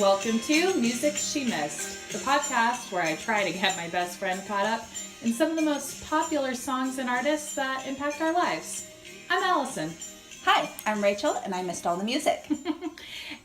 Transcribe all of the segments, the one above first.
Welcome to Music She Missed, the podcast where I try to get my best friend caught up in some of the most popular songs and artists that impact our lives. I'm Allison. Hi, I'm Rachel, and I missed all the music.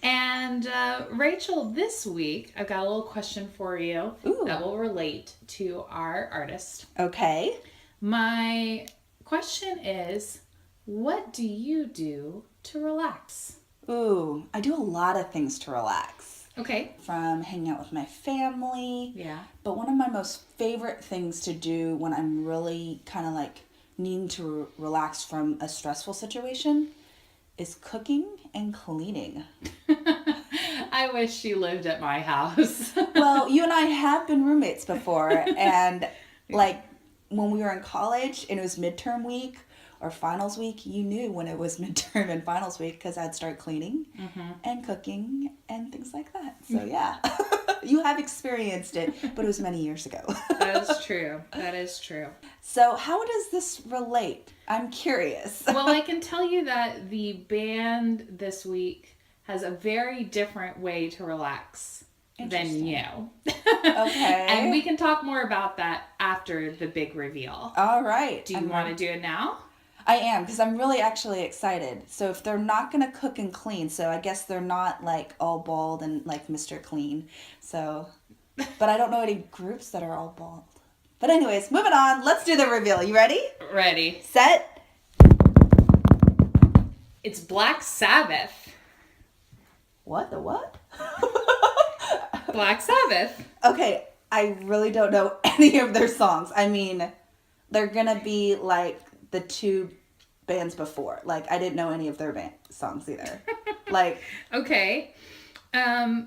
And Rachel, this week I've got a little question for you that will relate to our artist. Okay. My question is, what do you do to relax? Ooh, I do a lot of things to relax. Okay. From hanging out with my family. Yeah. But one of my most favorite things to do when I'm really kind of like needing to relax from a stressful situation is cooking and cleaning. I wish you lived at my house. Well, you and I have been roommates before, and like when we were in college and it was midterm week or finals week, you knew when it was midterm and finals week because I'd start cleaning and cooking and things like that. So yeah, you have experienced it, but it was many years ago. That is true. That is true. So how does this relate? I'm curious. Well, I can tell you that the band this week has a very different way to relax than you. Okay. And we can talk more about that after the big reveal. All right. Do you want to do it now? I am, because I'm really actually excited. So if they're not going to cook and clean, so I guess they're not like all bald and like Mr. Clean. So, but I don't know any groups that are all bald. But anyways, moving on. Let's do the reveal. You ready? Ready. Set. It's Black Sabbath. What? The what? Black Sabbath. Okay, I really don't know any of their songs. I mean, they're going to be like the two bands before. Like, I didn't know any of their songs either. Like, okay.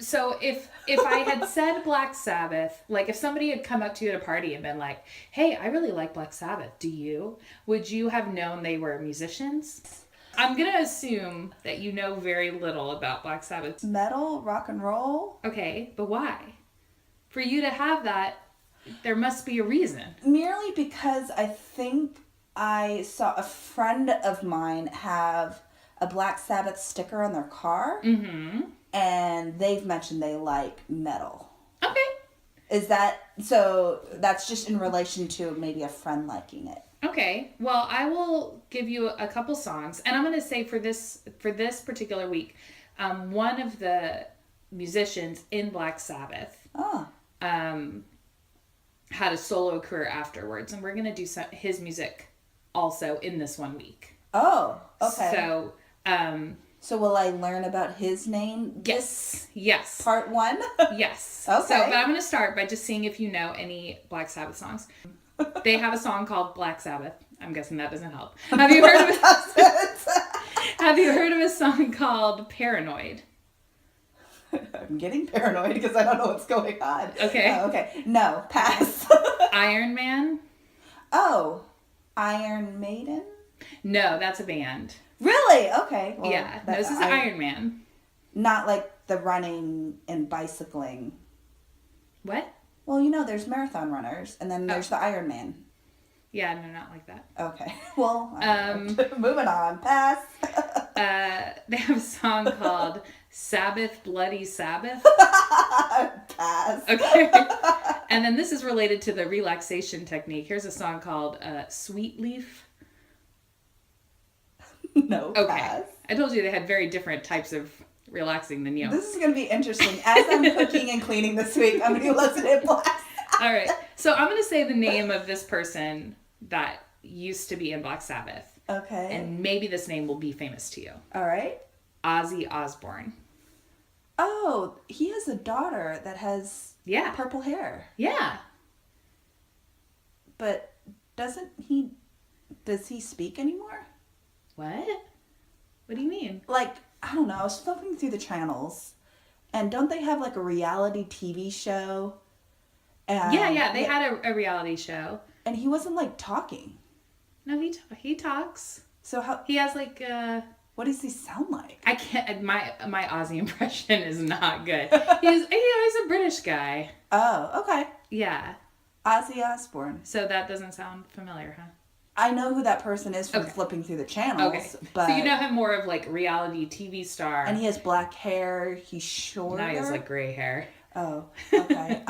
So if I had said Black Sabbath, like if somebody had come up to you at a party and been like, hey, I really like Black Sabbath, do you? Would you have known they were musicians? I'm going to assume that you know very little about Black Sabbath. metal, rock and roll. Okay, but why? For you to have that, there must be a reason. Merely because I think I saw a friend of mine have a Black Sabbath sticker on their car. Mm-hmm. And they've mentioned they like metal. Okay. Is that, so that's just in relation to maybe a friend liking it. Okay. Well, I will give you a couple songs. And I'm going to say for this particular week, one of the musicians in Black Sabbath had a solo career afterwards. And we're going to do his music also in this 1 week. Oh, okay. So, so will I learn about his name? Yes. Part one? Yes. Okay. So, but I'm going to start by just seeing if you know any Black Sabbath songs. They have a song called Black Sabbath. I'm guessing that doesn't help. Have you heard of Have you heard of a song called Paranoid? I'm getting paranoid because I don't know what's going on. Okay. Okay. No, pass. Iron Man? Oh, Iron Maiden? No, that's a band. Really? Okay. Well, yeah, this is Iron Man. Not like the running and bicycling. What? Well, you know, there's marathon runners, and then there's the Iron Man. Yeah, no, not like that. Okay. Well, moving on. Pass. They have a song called Sabbath, Bloody Sabbath. Pass. Okay. And then this is related to the relaxation technique. Here's a song called Sweet Leaf. No, okay. Pass. I told you they had very different types of relaxing than you. This is going to be interesting. As I'm cooking and cleaning this week, I'm going to listen to Black. All right. So I'm going to say the name of this person that used to be in Black Sabbath. Okay. And maybe this name will be famous to you. All right. Ozzy Osbourne. Oh, he has a daughter that has purple hair. Yeah. But does he speak anymore? What? What do you mean? Like, I don't know. I was flipping through the channels, and don't they have like a reality TV show? Yeah. They had a reality show. And he wasn't like talking. No, he talks. So how he has like what does he sound like? I can't. My Ozzy impression is not good. He's a British guy. Oh, okay. Yeah. Ozzy Osbourne. So that doesn't sound familiar, huh? I know who that person is from Okay. flipping through the channels. Okay. But, So you know him more of like reality TV star. and he has black hair. He's shorter. Now he has like gray hair. Oh, okay.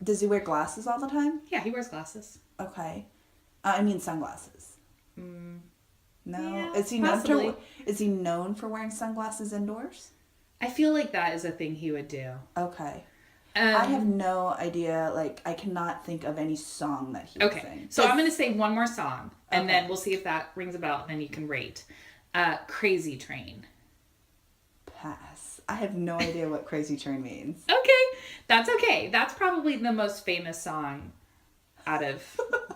Does he wear glasses all the time? Yeah, he wears glasses. Okay. I mean sunglasses. No. Yeah, Is he possibly. is he known for wearing sunglasses indoors? I feel like that is a thing he would do. Okay. I have no idea. Like, I cannot think of any song that he would sing. So I'm going to say one more song, and Okay. then we'll see if that rings a bell, and then you can rate. Crazy Train. Pass. I have no idea what Crazy Train means. Okay, that's okay. That's probably the most famous song out of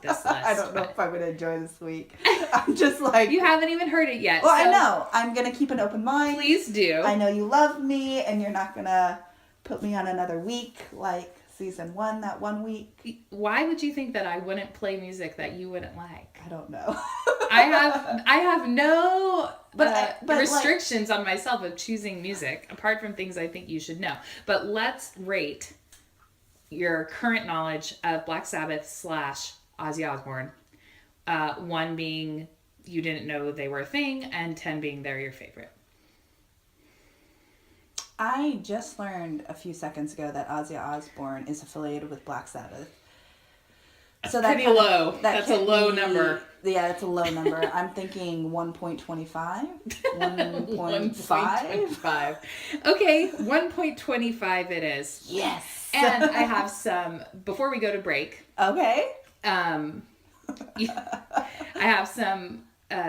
this list. I don't know if I'm going to enjoy this week. I'm just like... You haven't even heard it yet. Well, so I know. I'm going to keep an open mind. Please do. I know you love me, and you're not going to put me on another week like season 1 that 1 week. Why would you think that I wouldn't play music that you wouldn't like? I don't know. I have no but restrictions on myself of choosing music, apart from things I think you should know. But let's rate your current knowledge of Black Sabbath / Ozzy Osbourne. 1 being you didn't know they were a thing, and 10 being they're your favorite. I just learned a few seconds ago that Ozzy Osbourne is affiliated with Black Sabbath. So pretty low. That's a low number. Yeah, it's a low number. I'm thinking 1.25. 1.5. 1.25. Okay, 1.25 it is. Yes. And I have some, before we go to break, Okay. I have some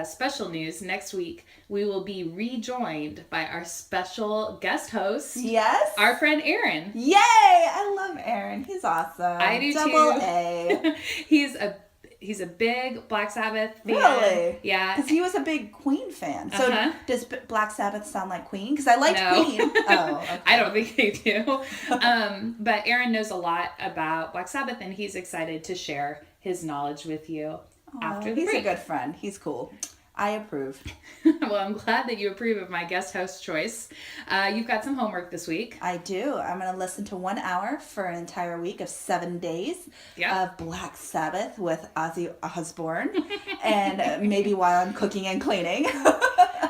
special news. Next week, we will be rejoined by our special guest host. Yes. Our friend Aaron. Yay! I love Aaron. He's awesome. I do Double too. A. He's a big Black Sabbath fan. Really? Yeah. Because he was a big Queen fan. So does Black Sabbath sound like Queen? Because I liked No. Queen. Oh, okay. I don't think they do. But Aaron knows a lot about Black Sabbath, and he's excited to share his knowledge with you after the He's break. a good friend. He's cool. I approve. Well, I'm glad that you approve of my guest host choice. You've got some homework this week. I do. I'm going to listen to 1 hour for an entire week of 7 days of Black Sabbath with Ozzy Osbourne. And maybe while I'm cooking and cleaning.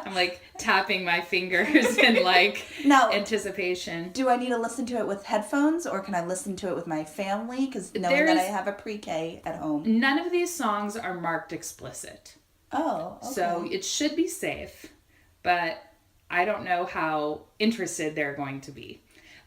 I'm like tapping my fingers in like Now, anticipation. do I need to listen to it with headphones, or can I listen to it with my family? Because knowing that I have a pre-K at home. None of these songs are marked explicit. Oh, okay. So it should be safe, but I don't know how interested they're going to be.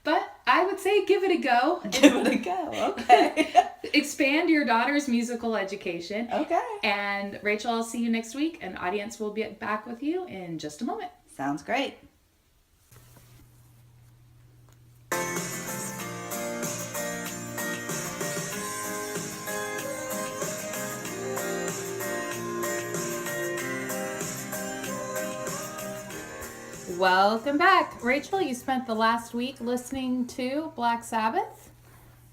But I would say give it a go. Give it a go. Okay. Expand your daughter's musical education. Okay. And Rachel, I'll see you next week, and audience will be back with you in just a moment. Sounds great. Welcome back. Rachel, you spent the last week listening to Black Sabbath,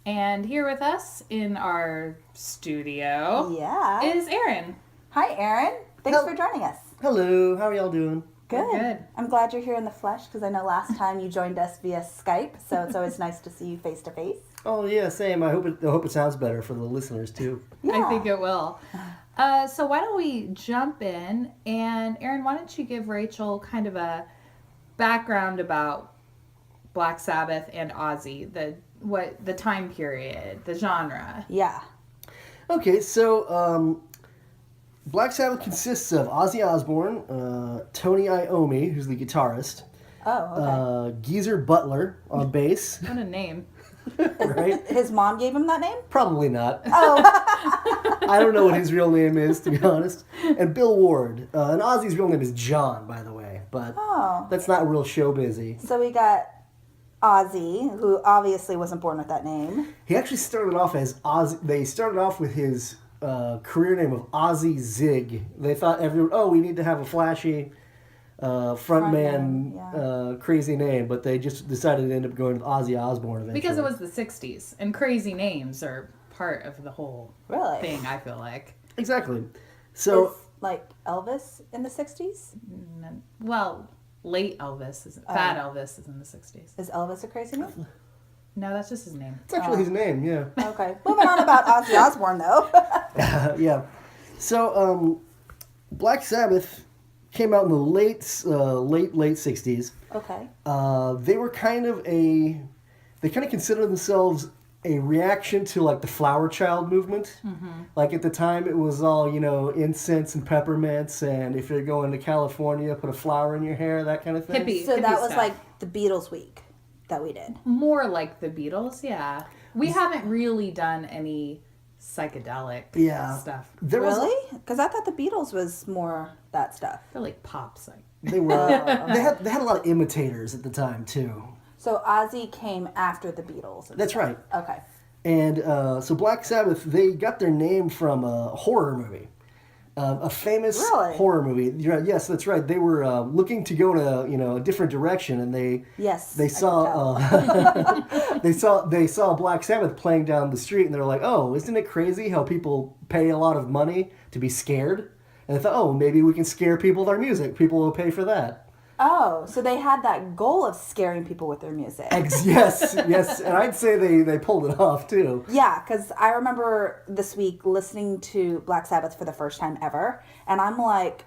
and here with us in our studio Yeah. is Aaron. Hi, Aaron. Thanks for joining us. Hello, how are y'all doing? Good. Good. I'm glad you're here in the flesh because I know last time you joined us via Skype, so it's always nice to see you face to face. Oh yeah, same. I hope it sounds better for the listeners too. I think it will. So why don't we jump in, and Aaron, why don't you give Rachel kind of a background about Black Sabbath and Ozzy, the time period, the genre. Yeah. Okay, so Black Sabbath consists of Ozzy Osbourne, Tony Iommi, who's the guitarist, Oh, okay. Geezer Butler on bass, What a name. right? His mom gave him that name? Probably not. Oh. I don't know what his real name is, to be honest. And Bill Ward. And Ozzy's real name is John, by the way, but Oh. that's not real showbizy. So we got Ozzy, who obviously wasn't born with that name. He actually started off as Ozzy. They started off with his career name of Ozzy Zig. They thought we need to have a flashy frontman, crazy name, but they just decided to end up going with Ozzy Osbourne eventually. Because it was the 60s, and crazy names are part of the whole Really? thing, I feel like. Exactly. So, Is, like Elvis in the 60s? Well, late Elvis, Fat Elvis is in the 60s. Is Elvis a crazy name? No, that's just his name. it's actually his name, yeah. Okay. Moving on about Ozzy Osbourne, though. Yeah. So, Black Sabbath came out in the late 60s. Okay. They were they kind of considered themselves a reaction to like the Flower Child movement. Mm-hmm. Like at the time, it was all incense and peppermints, and if you're going to California, put a flower in your hair, that kind of thing. So that was stuff. like the Beatles week that we did. More like the Beatles, yeah. We haven't really done any psychedelic stuff. Really? Because I thought the Beatles was more that stuff. They're like pop psych. They were. They had a lot of imitators at the time too. So Ozzy came after the Beatles. That's right. Okay. And so Black Sabbath, they got their name from a horror movie. A famous horror movie. Yes, that's right. They were looking to go to a different direction, and they saw they saw Black Sabbath playing down the street, and they're like, "Oh, isn't it crazy how people pay a lot of money to be scared?" And they thought, "Oh, maybe we can scare people with our music. People will pay for that." Oh, so they had that goal of scaring people with their music. Yes, and I'd say they pulled it off too. Yeah, because I remember this week listening to Black Sabbath for the first time ever, and I'm like,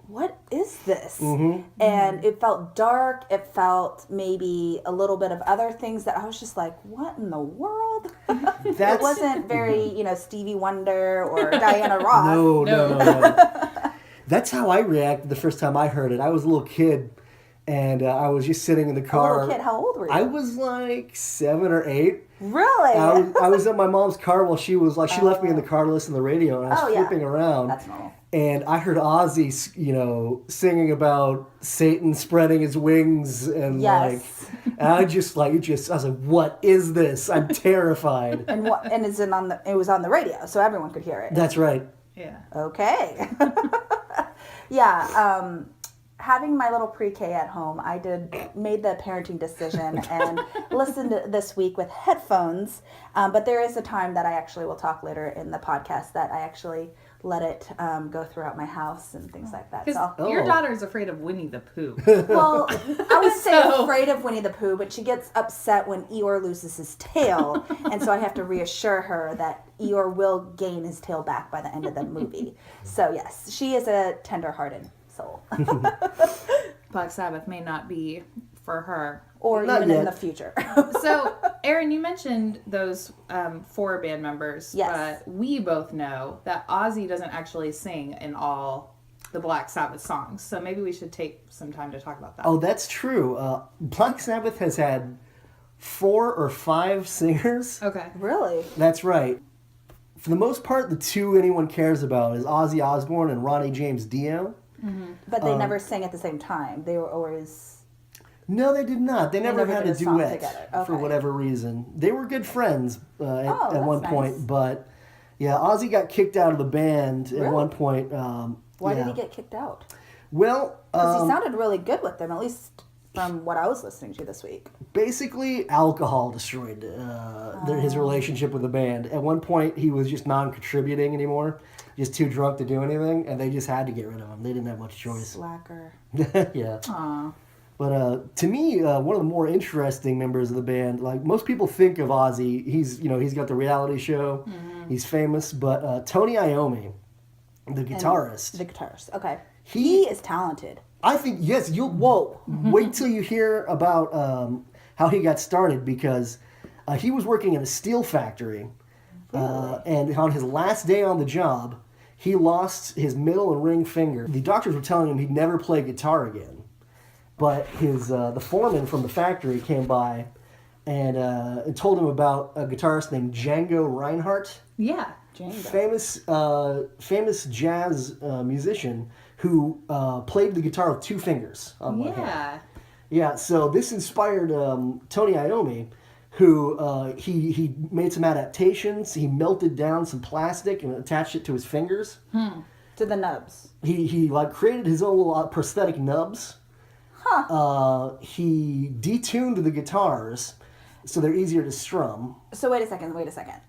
what is this? Mm-hmm. And it felt dark, it felt maybe a little bit of other things that I was just like, what in the world? It wasn't very, Stevie Wonder or Diana Ross. No. That's how I reacted the first time I heard it. I was a little kid, and I was just sitting in the car. A little kid? How old were you? I was like 7 or 8. Really? I was in my mom's car while she was like, she left me in the car to listen to the radio, and I was flipping around. That's normal. And I heard Ozzy, singing about Satan spreading his wings, and and I was like, what is this? I'm terrified. And it was on the radio, so everyone could hear it. That's right. Yeah. Okay. Yeah. Having my little pre-K at home, I made the parenting decision and listened to this week with headphones. But there is a time that I actually will talk later in the podcast that I actually let it go throughout my house and things like that. Because your daughter's afraid of Winnie the Pooh. Well, I would say afraid of Winnie the Pooh, but she gets upset when Eeyore loses his tail. And so I have to reassure her that Eeyore will gain his tail back by the end of the movie. So yes, she is a tender-hearted soul. Black Sabbath may not be for her. Or not even yet. in the future. So, Aaron, you mentioned those 4 band members. Yes. But we both know that Ozzy doesn't actually sing in all the Black Sabbath songs. So maybe we should take some time to talk about that. Oh, that's true. Black Sabbath has had 4 or 5 singers. Okay. Really? That's right. For the most part, the 2 anyone cares about is Ozzy Osbourne and Ronnie James Dio. Mm-hmm. But they never sang at the same time. They were always... No, they did not. They never had a duet for Okay. whatever reason. They were good friends at one point, nice. but yeah, Ozzy got kicked out of the band at one point. Why did he get kicked out? Well, Because he sounded really good with them, at least from what I was listening to this week. Basically, alcohol destroyed his relationship with the band. At one point, he was just non-contributing anymore, just too drunk to do anything, and they just had to get rid of him. They didn't have much choice. Slacker. Yeah. Aww. But to me, one of the more interesting members of the band, like most people think of Ozzy, he's got the reality show, he's famous, but Tony Iommi, the guitarist. The guitarist, okay. He is talented. I think, yes, wait till you hear about how he got started, because he was working in a steel factory, and on his last day on the job, he lost his middle and ring finger. The doctors were telling him he'd never play guitar again. But the foreman from the factory came by and told him about a guitarist named Django Reinhardt. Yeah, Django. Famous jazz musician who played the guitar with 2 fingers on one hand. Yeah, so this inspired Tony Iommi, who he made some adaptations. He melted down some plastic and attached it to his fingers. To the nubs. He created his own little prosthetic nubs. He detuned the guitars so they're easier to strum. So wait a second.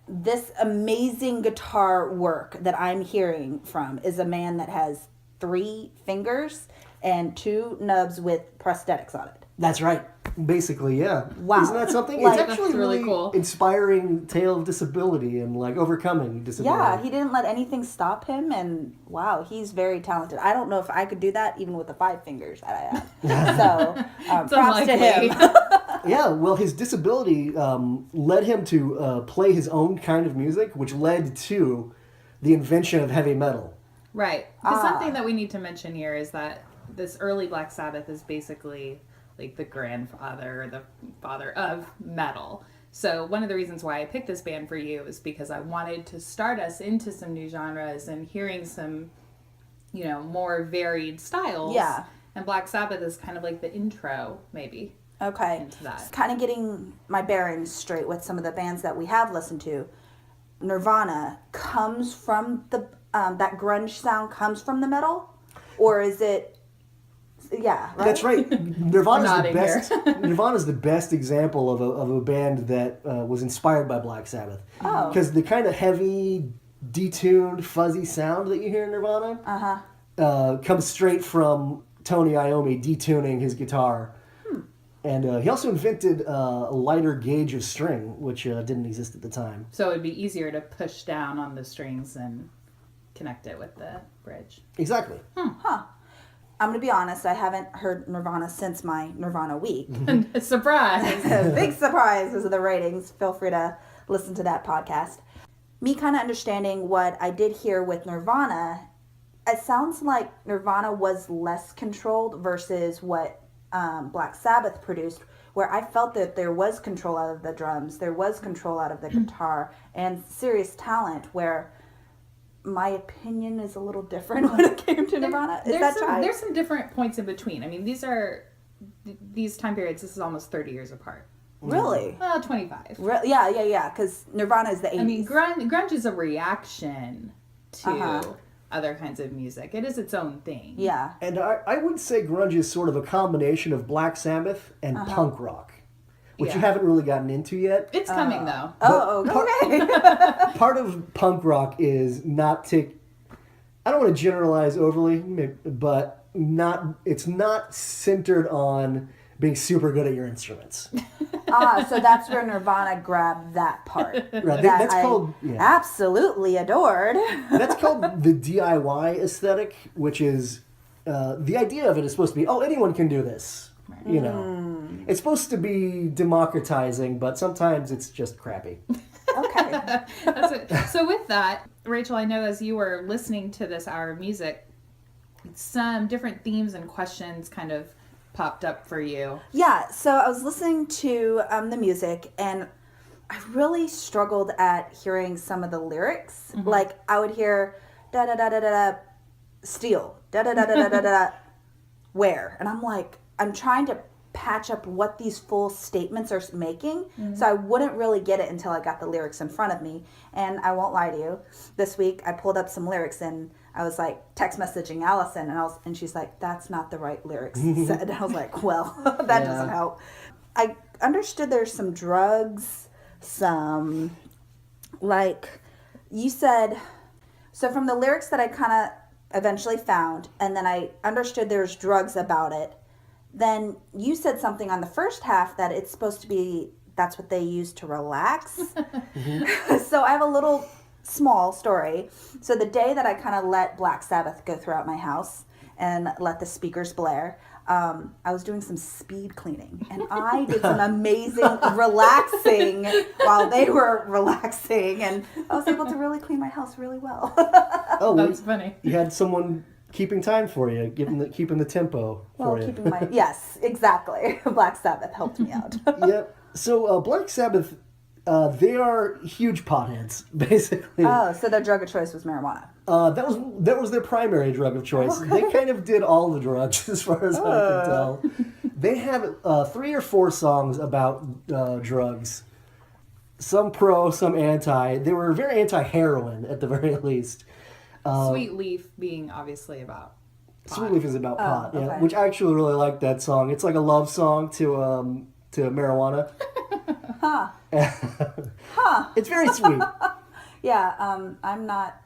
This amazing guitar work that I'm hearing from is a man that has 3 fingers and 2 nubs with prosthetics on it. That's right. Basically, yeah. Wow. Isn't that something? Like- It's actually That's really really cool. inspiring tale of disability and like overcoming disability. Yeah, he didn't let anything stop him, and wow, he's very talented. I don't know if I could do that even with the 5 fingers that I have. So, It's props to unlikely. him. Yeah, well, his disability led him to play his own kind of music, which led to the invention of heavy metal. Right. Because something that we need to mention here is that this early Black Sabbath is basically like the grandfather or the father of metal. So one of the reasons why I picked this band for you is because I wanted to start us into some new genres and hearing some, more varied styles. Yeah. And Black Sabbath is kind of like the intro, maybe. Okay. Into that. Just kind of getting my bearings straight with some of the bands that we have listened to. Nirvana comes from the that grunge sound comes from the metal, or is it? Yeah, right? That's right. Nirvana's the Nodding best. Nirvana's the best example of a band that was inspired by Black Sabbath. Oh. Because the kind of heavy, detuned, fuzzy sound that you hear in Nirvana comes straight from Tony Iommi detuning his guitar. And he also invented a lighter gauge of string, which didn't exist at the time. So it would be easier to push down on the strings and connect it with the bridge. Exactly. I'm going to be honest, I haven't heard Nirvana since my Nirvana week. Surprise! Big surprise because of the ratings. Feel free to listen to that podcast. Me kind of understanding what I did hear with Nirvana, it sounds like Nirvana was less controlled versus what Black Sabbath produced, where I felt that there was control out of the drums, there was control out of the guitar, and serious talent, where my opinion is a little different when it came to Nirvana. Is that right? There's some different points in between. I mean, these time periods, this is almost 30 years apart. Really? Well, 25. Yeah, because Nirvana is the 80s. I mean, grunge is a reaction to other kinds of music. It is its own thing. Yeah. And I would say grunge is sort of a combination of Black Sabbath and punk rock, which you Yeah. haven't really gotten into yet. It's coming, though. Oh, okay. Part of punk rock is not to... I don't want to generalize overly, but it's not centered on being super good at your instruments. So that's where Nirvana grabbed that part. Right, that that's I called... Yeah. absolutely adored. That's called the DIY aesthetic, which is the idea of it is supposed to be, anyone can do this. You know, it's supposed to be democratizing, but sometimes it's just crappy. Okay. That's it. So with that, Rachel, I know as you were listening to this hour of music, some different themes and questions kind of popped up for you. Yeah, so I was listening to the music, and I really struggled at hearing some of the lyrics. Like, I would hear da-da-da-da-da-da, steal, da-da-da-da-da-da-da, where? And I'm like, I'm trying to patch up what these full statements are making, so I wouldn't really get it until I got the lyrics in front of me. And I won't lie to you, this week I pulled up some lyrics and I was like text messaging Allison, and she's like, "That's not the right lyrics." Said. I was like, "Well, that doesn't help." I understood there's some drugs, some like you said. So from the lyrics that I kind of eventually found, and then I understood there's drugs about it. Then you said something on the first half that it's supposed to be, that's what they use to relax. So I have a little small story. So the day that I kind of let Black Sabbath go throughout my house and let the speakers blare, I was doing some speed cleaning, and I did some amazing relaxing while they were relaxing, and I was able to really clean my house really well. Oh, well, That's funny. you had someone keeping time for you, keeping the tempo for you. Keeping my, yes, exactly. Black Sabbath helped me out. Yep. So Black Sabbath, they are huge potheads, basically. Oh, so their drug of choice was marijuana. That was their primary drug of choice. They kind of did all the drugs, as far as I can tell. They have 3 or 4 songs about drugs. Some pro, some anti. They were very anti-heroin, at the very least. Sweet Leaf being obviously about pot. Sweet Leaf is about pot, yeah. okay. Which I actually really like that song. It's like a love song to marijuana. It's very sweet. Yeah, I'm not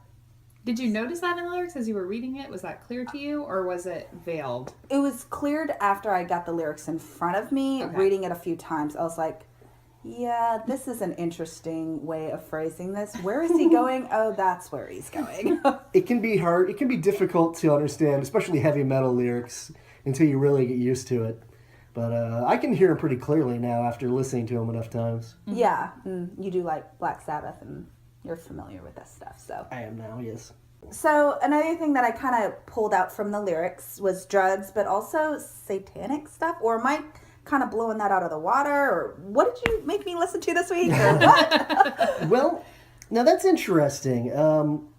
Did you notice that in the lyrics as you were reading it? Was that clear to you, or was it veiled? It was cleared after I got the lyrics in front of me. Okay. Reading it a few times, I was like, yeah, this is an interesting way of phrasing this. Where is he going? Oh, that's where he's going. It can be hard. It can be difficult to understand, especially heavy metal lyrics, until you really get used to it. But I can hear him pretty clearly now after listening to him enough times. Yeah, you do like Black Sabbath, and you're familiar with this stuff, so. I am now, yes. So another thing that I kind of pulled out from the lyrics was drugs, but also satanic stuff. Or am I kind of blowing that out of the water? Or what did you make me listen to this week? Or what? Well, now that's interesting.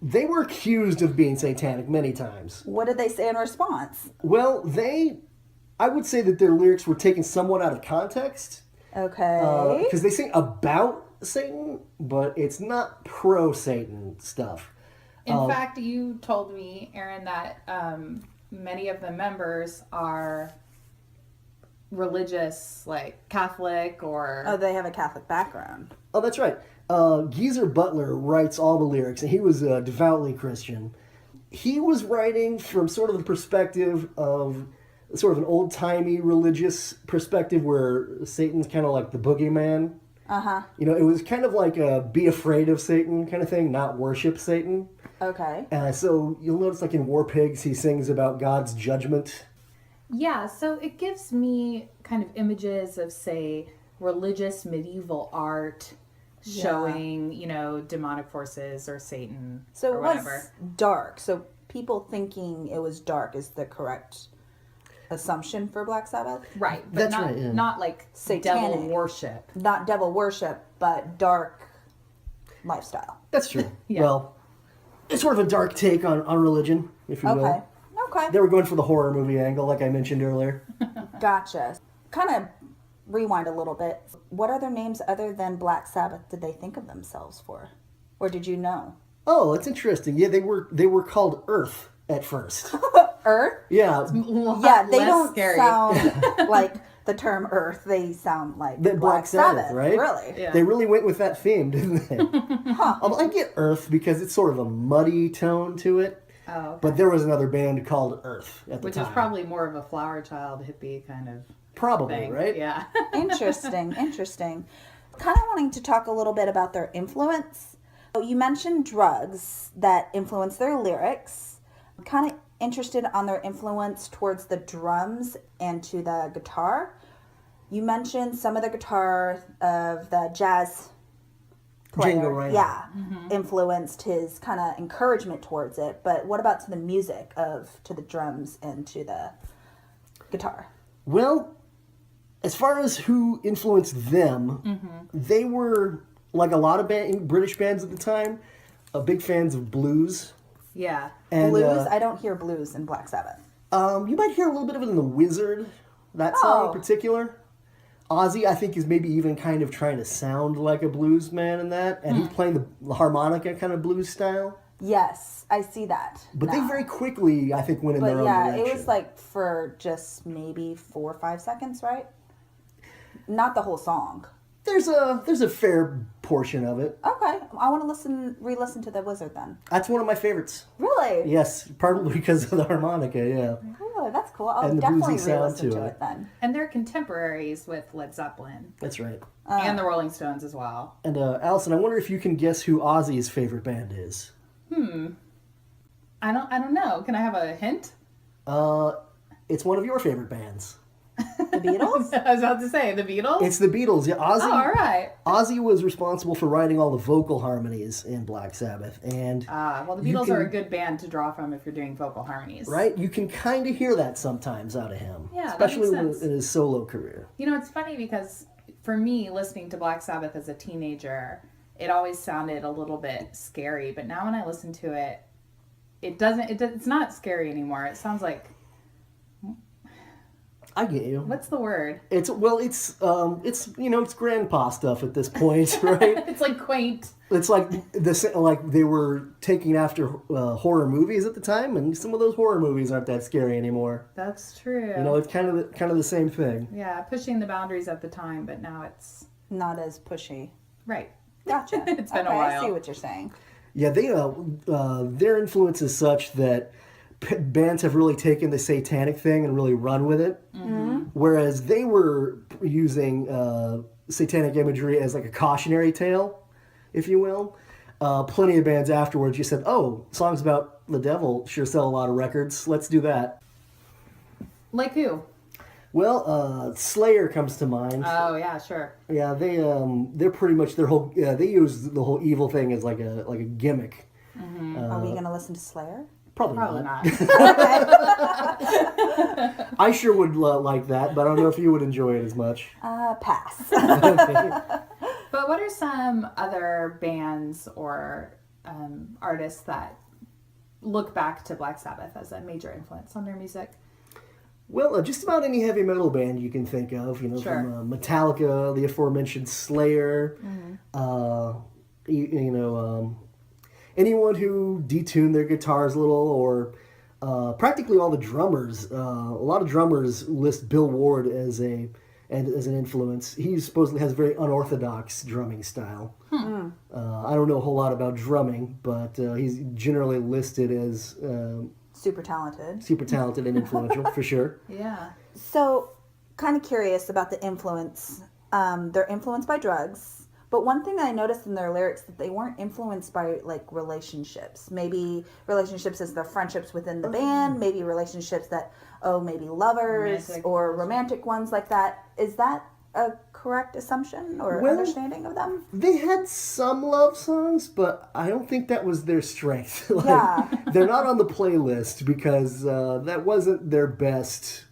They were accused of being satanic many times. What did they say in response? Well, I would say that their lyrics were taken somewhat out of context. Okay. Because they sing about Satan, but it's not pro-Satan stuff. In fact, you told me, Aaron, that many of the members are religious, like Catholic or... Oh, they have a Catholic background. Oh, that's right. Geezer Butler writes all the lyrics, and he was devoutly Christian. He was writing from sort of the perspective of sort of an old-timey religious perspective where Satan's kind of like the boogeyman. Uh-huh. You know, it was kind of like a be afraid of Satan kind of thing, not worship Satan. Okay. So you'll notice like in War Pigs, he sings about God's judgment. Yeah, so it gives me kind of images of, say, religious medieval art showing, you know, demonic forces or Satan So or it was whatever. dark. So people thinking it was dark is the correct assumption for Black Sabbath? Right, but That's not, right, yeah. not like Satanic. devil worship. Not devil worship, but dark lifestyle. That's true. Yeah. Well, it's sort of a dark take on religion, if you Okay. will. Okay. They were going for the horror movie angle, like I mentioned earlier. Gotcha. Kind of rewind a little bit. What other names other than Black Sabbath did they think of themselves for? Or did you know? Oh, that's interesting. Yeah, they were called Earth at first. Earth? Yeah, Yeah, they Less don't scary. sound like the term Earth. They sound like the Black Sabbath, right? Really? Yeah. They really went with that theme, didn't they? I get Earth because it's sort of a muddy tone to it. Oh, okay. But there was another band called Earth at the Which time. is probably more of a flower child hippie kind of Probably, thing. right? Yeah. Interesting. Kind of wanting to talk a little bit about their influence. So you mentioned drugs that influence their lyrics. I'm kind of interested on their influence towards the drums and to the guitar. You mentioned some of the guitar of the jazz player. Django Reinhardt. Yeah, influenced his kind of encouragement towards it. But what about to the music to the drums and to the guitar? Well, as far as who influenced them, they were, like a lot of British bands at the time, big fans of blues. Yeah. And, Blues? I don't hear blues in Black Sabbath. you might hear a little bit of it in The Wizard, that song Oh. in particular. Ozzy, I think, is maybe even kind of trying to sound like a blues man in that, and he's playing the harmonica kind of blues style. Yes, I see that. But they now. very quickly, I think, went in But their yeah, own direction. it was like for just maybe 4 or 5 seconds, right? Not the whole song. There's a fair portion of it. Okay, I want to re-listen to The Wizard then. That's one of my favorites. Really? Yes, partly because of the harmonica, yeah. Really, that's cool. I'll And the definitely bluesy sound re-listen to to it. it then. And they're contemporaries with Led Zeppelin That's right. and the Rolling Stones as well. And Allison, I wonder if you can guess who Ozzy's favorite band is. I don't know. Can I have a hint? It's one of your favorite bands. The Beatles? I was about to say the Beatles. It's the Beatles. Yeah, Ozzy. Oh, all right. Ozzy was responsible for writing all the vocal harmonies in Black Sabbath, and Well, the You Beatles can- are a good band to draw from if you're doing vocal harmonies. right, you can kind of hear that sometimes out of him, Yeah, that especially makes sense. in his solo career. You know, it's funny because for me, listening to Black Sabbath as a teenager, it always sounded a little bit scary. But now when I listen to it, it's not scary anymore. It sounds like, I get you. what's the word? It's it's grandpa stuff at this point, right? It's like quaint. It's like like they were taking after horror movies at the time, and some of those horror movies aren't that scary anymore. That's true. You know, it's kind of the same thing. Yeah, pushing the boundaries at the time, but now it's Not as pushy. right. Gotcha. It's been a Okay, I while. see what you're saying. Yeah, their influence is such that bands have really taken the satanic thing and really run with it. Whereas they were using satanic imagery as like a cautionary tale, if you will. Plenty of bands afterwards just said, "Oh, songs about the devil sure sell a lot of records. Let's do that." Like who? Well, Slayer comes to mind. Oh yeah, sure. Yeah, they're pretty much their whole. They use the whole evil thing as like a gimmick. Are we gonna listen to Slayer? Probably Probably not. not. I sure would like that, but I don't know if you would enjoy it as much. Pass. Okay. But what are some other bands or artists that look back to Black Sabbath as a major influence on their music? Well, just about any heavy metal band you can think of, Sure. from Metallica, the aforementioned Slayer, anyone who detuned their guitars a little, or practically all the drummers. A lot of drummers list Bill Ward as an influence. He supposedly has a very unorthodox drumming style. I don't know a whole lot about drumming, but he's generally listed as Super talented. super talented and influential for sure. Yeah. So, kind of curious about the influence. They're influenced by drugs, but one thing that I noticed in their lyrics that they weren't influenced by like relationships. Maybe relationships as their friendships within the band. Maybe relationships that maybe lovers Romantic or relationships. romantic ones like that. Is that a correct assumption or Well, understanding of them? They had some love songs, but I don't think that was their strength. Yeah. They're not on the playlist because that wasn't their best.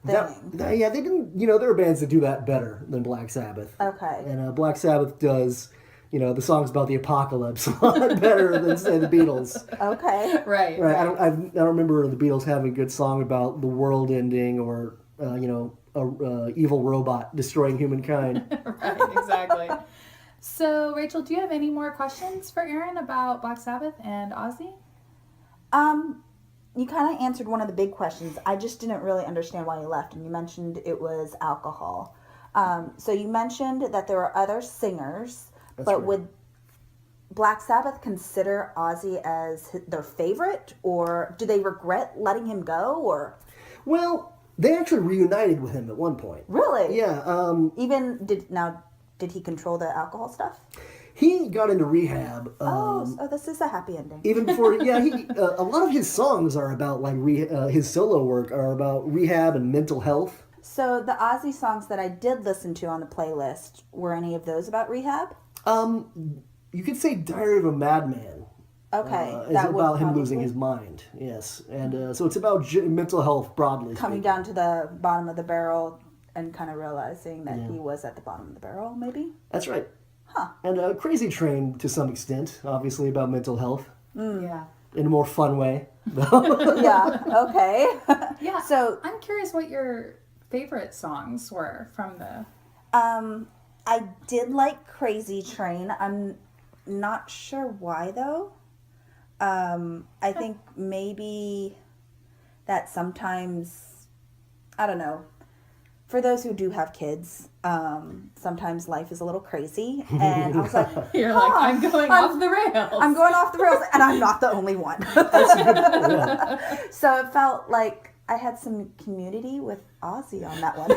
Yeah, they didn't. There are bands that do that better than Black Sabbath. Okay. And Black Sabbath does, the songs about the apocalypse a lot better than say the Beatles. Okay. Right. Right. I don't remember the Beatles having a good song about the world ending or a evil robot destroying humankind. Right, exactly. So, Rachel, do you have any more questions for Aaron about Black Sabbath and Ozzy? You kind of answered one of the big questions. I just didn't really understand why you left, and you mentioned it was alcohol. So you mentioned that there were other singers, That's but right. would Black Sabbath consider Ozzy as their favorite, or do they regret letting him go, or Well, they actually reunited with him at one point. really? Yeah. Even did he control the alcohol stuff? He got into rehab. So this is a happy ending. Even before, a lot of his songs are about like his solo work are about rehab and mental health. So the Ozzy songs that I did listen to on the playlist, were any of those about rehab? You could say "Diary of a Madman." Okay, Is that would about him probably- losing his mind. Yes, and so it's about mental health broadly. coming speaking. down to the bottom of the barrel and kind of realizing that he was at the bottom of the barrel, maybe? That's right. Huh. And Crazy Train to some extent, obviously about mental health Yeah. in a more fun way. Yeah, okay. Yeah. So, I'm curious what your favorite songs were from the. I did like Crazy Train. I'm not sure why, though. I think maybe that sometimes, I don't know, for those who do have kids, sometimes life is a little crazy. And I was like, You're like, I'm going off the rails. I'm going off the rails, and I'm not the only one. Yeah. So it felt like I had some community with Ozzy on that one.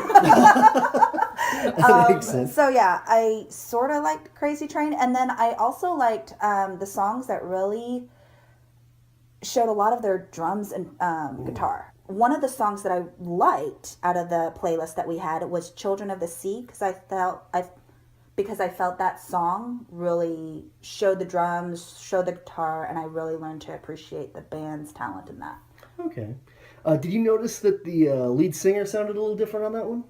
That makes sense. So yeah, I sort of liked Crazy Train, and then I also liked the songs that really showed a lot of their drums and guitar. One of the songs that I liked out of the playlist that we had was "Children of the Sea" because I felt that song really showed the drums, showed the guitar, and I really learned to appreciate the band's talent in that. Okay. Did you notice that the lead singer sounded a little different on that one?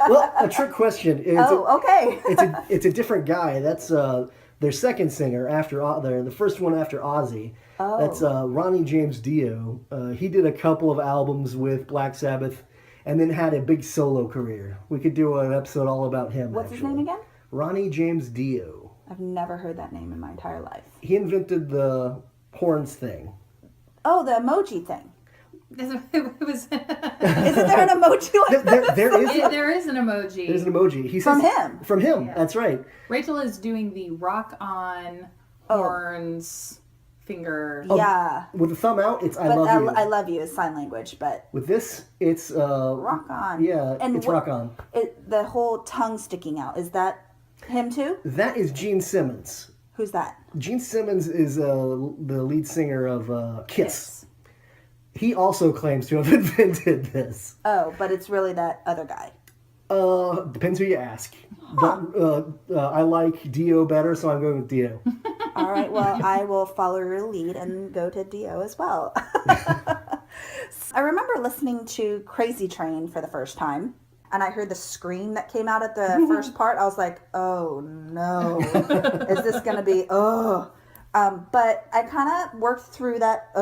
Well, a trick question. Okay. It's a different guy. That's their second singer after the first one after Ozzy. Oh. That's Ronnie James Dio. He did a couple of albums with Black Sabbath, and then had a big solo career. We could do an episode all about him. What's his actually. name again? Ronnie James Dio. I've never heard that name in my entire life. He invented the horns thing. Oh, the emoji thing. It was. Isn't there an emoji like that? There is an emoji. There's an emoji. He From says, him. From him. Yeah. That's right. Rachel is doing the rock on horns finger. Yeah. With the thumb out, it's I But love you. I love you is sign language, but With this, it's rock on. Yeah, And it's rock on. The whole tongue sticking out, is that him too? That is Gene Simmons. Who's that? Gene Simmons is the lead singer of Kiss. He also claims to have invented this. Oh, but it's really that other guy. Depends who you ask. But I like Dio better, so I'm going with Dio. All right, well, I will follow your lead and go to Dio as well. I remember listening to Crazy Train for the first time, and I heard the scream that came out at the first part. I was like, oh no, is this going to be, but I kind of worked through that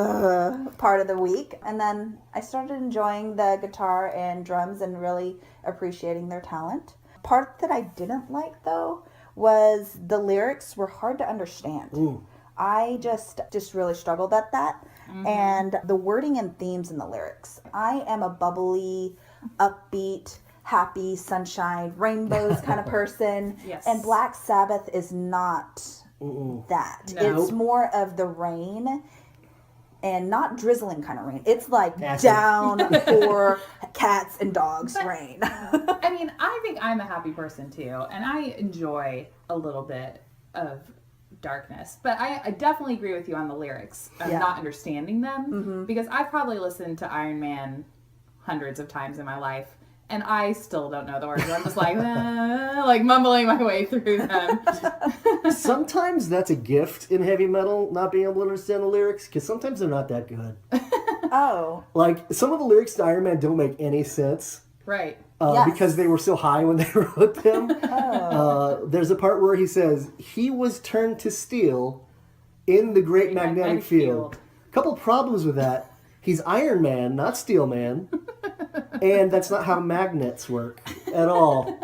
part of the week, and then I started enjoying the guitar and drums and really appreciating their talent. Part that I didn't like, though, was the lyrics were hard to understand. Ooh. I just really struggled at that. And the wording and themes in the lyrics. I am a bubbly, upbeat, happy, sunshine, rainbows kind of person. Yes. And Black Sabbath is not that. No. It's more of the rain and not drizzling kind of rain. It's like Acid. down for cats and dogs rain. I mean, I think I'm a happy person too, and I enjoy a little bit of darkness. But I definitely agree with you on the lyrics of not understanding them, because I've probably listened to Iron Man hundreds of times in my life, and I still don't know the words. I'm just like mumbling my way through them. Sometimes that's a gift in heavy metal, not being able to understand the lyrics, because sometimes they're not that good. Oh. Like, some of the lyrics to Iron Man don't make any sense. Right. Yes. Because they were so high when they wrote them. There's a part where he says, he was turned to steel in the great magnetic field. Couple problems with that. He's Iron Man, not Steel Man. And that's not how magnets work at all.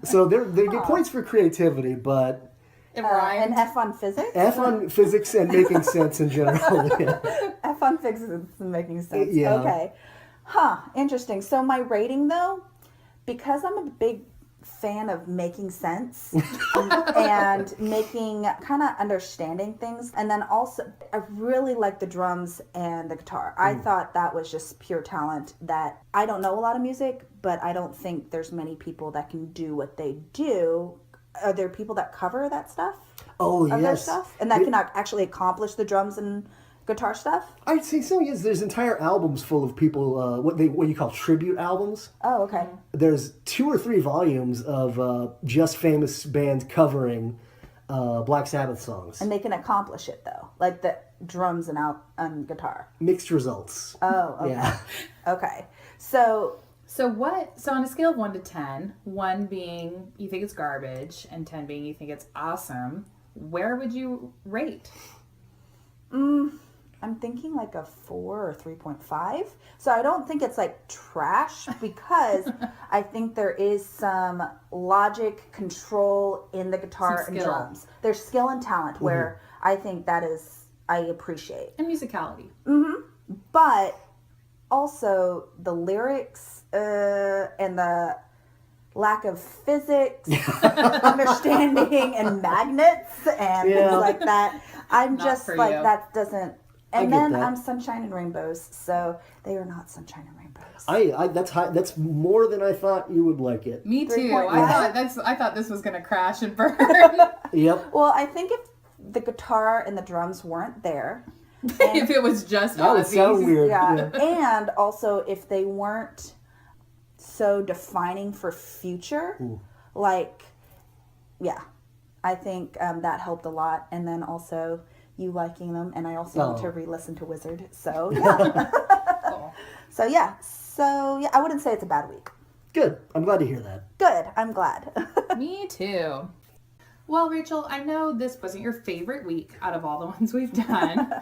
So they get points for creativity, but It rhymed. And F on physics? F on physics and making sense in general. F on physics and making sense. Yeah. Okay. Huh. Interesting. So my rating, though, because I'm a big fan of making sense and making kind of understanding things, and then also I really like the drums and the guitar. I thought that was just pure talent. That I don't know a lot of music, but I don't think there's many people that can do what they do. Are there people that cover that stuff? Oh, Their yes. stuff, and that can actually accomplish the drums and guitar stuff? I'd say so, yes. There's entire albums full of people, what you call tribute albums. Oh, okay. There's 2 or 3 volumes of just famous bands covering Black Sabbath songs. And they can accomplish it, though, like the drums and guitar. Mixed results. Oh, okay. Yeah. Okay. So So on a scale of 1 to 10, 1 being you think it's garbage and 10 being you think it's awesome, where would you rate? I'm thinking like a 4 or 3.5. So I don't think it's like trash, because I think there is some logic, control in the guitar Some and skill. drums. There's skill and talent where I think I appreciate. And musicality. But also the lyrics and the lack of physics, understanding, and magnets and things like that. I'm Not just for like, you. that doesn't. And get then that. I'm sunshine and rainbows, so they are not sunshine and rainbows. That's high. That's more than I thought you would like it. Me too. 3.5. I thought this was gonna crash and burn. Yep. Well, I think if the guitar and the drums weren't there, If it was just That would sound Ozzy's. weird. yeah, and also if they weren't so defining for future, like, yeah, I think that helped a lot. And then also you liking them, and I also need to re-listen to Wizard. So yeah, Cool. so yeah, I wouldn't say it's a bad week. Good. I'm glad to hear that. Good, I'm glad. Me too. Well, Rachel, I know this wasn't your favorite week out of all the ones we've done,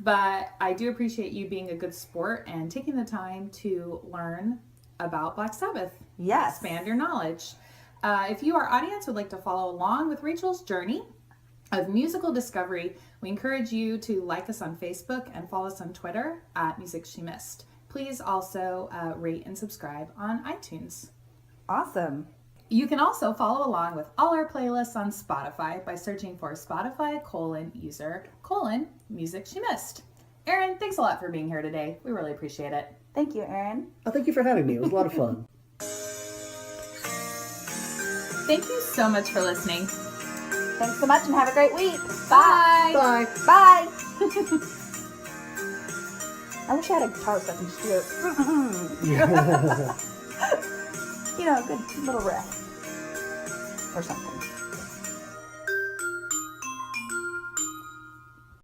but I do appreciate you being a good sport and taking the time to learn about Black Sabbath. Yes. Expand your knowledge. If you, our audience, would like to follow along with Rachel's journey of musical discovery, we encourage you to like us on Facebook and follow us on Twitter at Music She Missed. please also rate and subscribe on iTunes. Awesome. You can also follow along with all our playlists on Spotify by searching for Spotify user music she missed. Erin, thanks a lot for being here today. We really appreciate it. Thank you, Erin. Oh, thank you for having me. It was a lot of fun. Thank you so much for listening. Thanks so much and have a great week. Bye. Bye. Bye. I wish I had a guitar so I could just do it. You know, a good little riff or something.